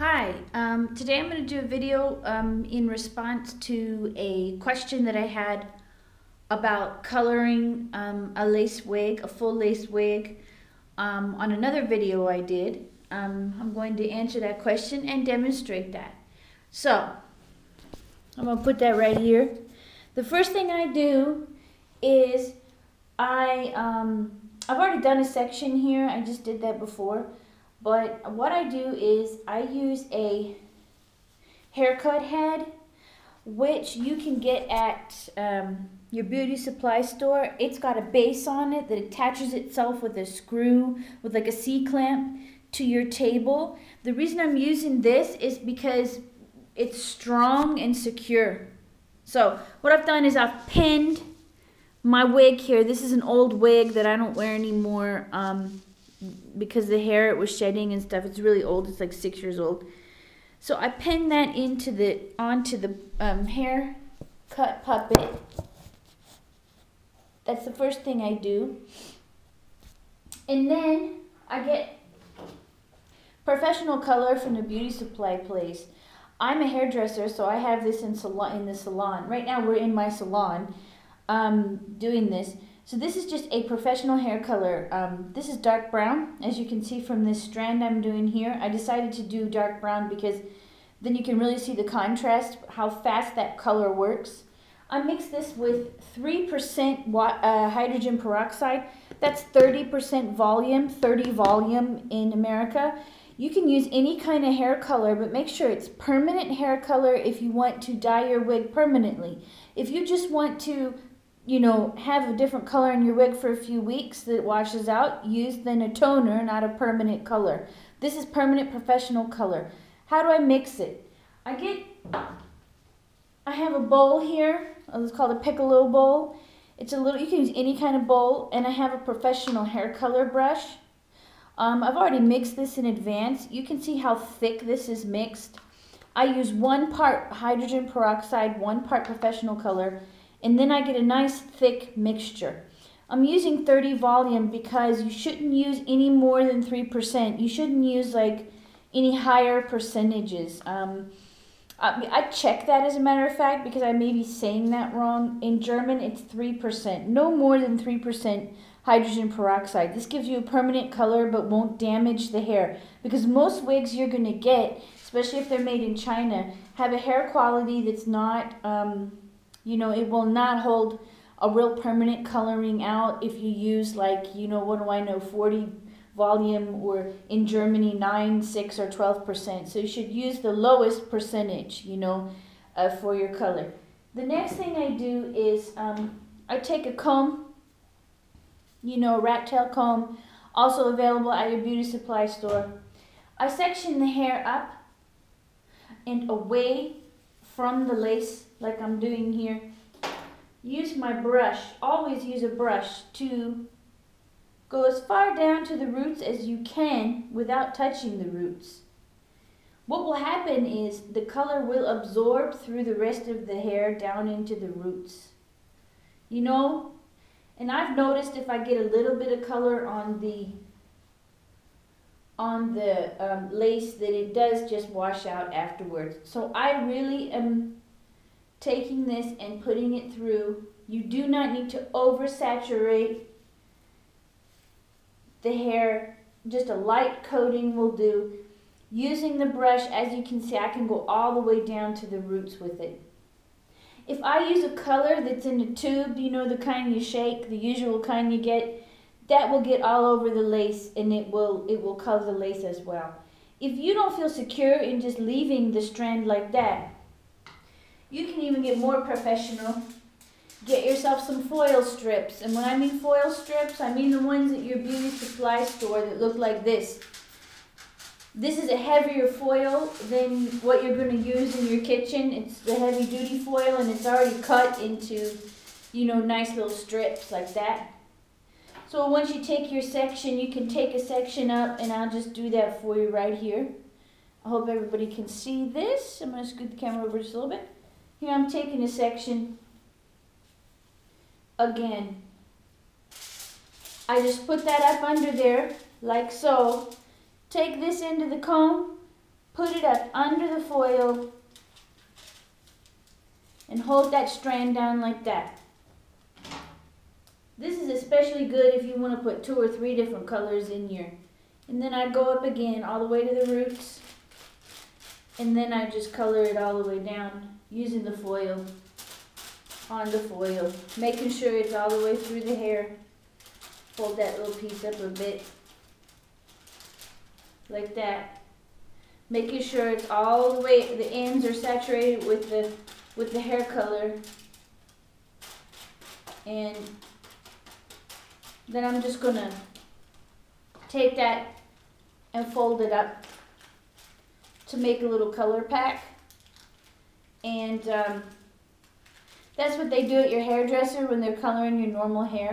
Hi, today I'm going to do a video in response to a question that I had about coloring a lace wig, a full lace wig, on another video I did. I'm going to answer that question and demonstrate that. So, I'm going to put that right here. The first thing I do is I've already done a section here. I just did that before. But what I do is I use a haircut head, which you can get at your beauty supply store. It's got a base on it that attaches itself with a screw, with like a C-clamp to your table. The reason I'm using this is because it's strong and secure. So what I've done is I've pinned my wig here. This is an old wig that I don't wear anymore. Because the hair it was shedding and stuff, it's really old. It's like 6 years old. So I pinned that onto the hair cut puppet. That's the first thing I do. And then I get professional color from the beauty supply place. I'm a hairdresser, so I have this in the salon. Right now we're in my salon doing this. So this is just a professional hair color. This is dark brown, as you can see from this strand I'm doing here. I decided to do dark brown because then you can really see the contrast, how fast that color works. I mix this with 3% hydrogen peroxide. That's 30% volume, 30 volume in America. You can use any kind of hair color, but make sure it's permanent hair color if you want to dye your wig permanently. If you just want to have a different color in your wig for a few weeks that washes out, use then a toner, not a permanent color. This is permanent professional color. How do I mix it? I have a bowl here. It's called a piccolo bowl. It's a little, you can use any kind of bowl, and I have a professional hair color brush. I've already mixed this in advance. You can see how thick this is mixed. I use 1 part hydrogen peroxide, 1 part professional color, and then I get a nice thick mixture. I'm using 30 volume because you shouldn't use any more than 3%. You shouldn't use like any higher percentages. I check that, as a matter of fact, because I may be saying that wrong. In German, it's 3%. No more than 3% hydrogen peroxide. This gives you a permanent color but won't damage the hair. Because most wigs you're going to get, especially if they're made in China, have a hair quality that's not... it will not hold a real permanent coloring out if you use like, what do I know, 40 volume, or in Germany 9, 6, or 12%. So you should use the lowest percentage, for your color. The next thing I do is I take a comb, a rat tail comb, also available at your beauty supply store. I section the hair up and away from the lace, like I'm doing here. Use my brush, always use a brush, to go as far down to the roots as you can without touching the roots. What will happen is the color will absorb through the rest of the hair down into the roots. And I've noticed if I get a little bit of color on the lace, that it does just wash out afterwards. So I really am taking this and putting it through. You do not need to oversaturate the hair. Just a light coating will do. Using the brush, as you can see, I can go all the way down to the roots with it. If I use a color that's in a tube, the kind you shake, the usual kind you get, that will get all over the lace, and it will color the lace as well. If you don't feel secure in just leaving the strand like that, you can even get more professional. Get yourself some foil strips. And when I mean foil strips, I mean the ones at your beauty supply store that look like this. This is a heavier foil than what you're going to use in your kitchen. It's the heavy duty foil, and it's already cut into, nice little strips like that. So once you take your section, you can take a section up, and I'll just do that for you right here. I hope everybody can see this. I'm going to scoot the camera over just a little bit. Here I'm taking a section. Again, I just put that up under there like so. Take this into the comb, put it up under the foil and hold that strand down like that. This is especially good if you want to put 2 or 3 different colors in here. And then I go up again all the way to the roots. And then I just color it all the way down using the foil, on the foil. Making sure it's all the way through the hair. Fold that little piece up a bit. Like that. Making sure it's all the way, the ends are saturated with the hair color. And then I'm just gonna take that and fold it up to make a little color pack. And that's what they do at your hairdresser when they're coloring your normal hair.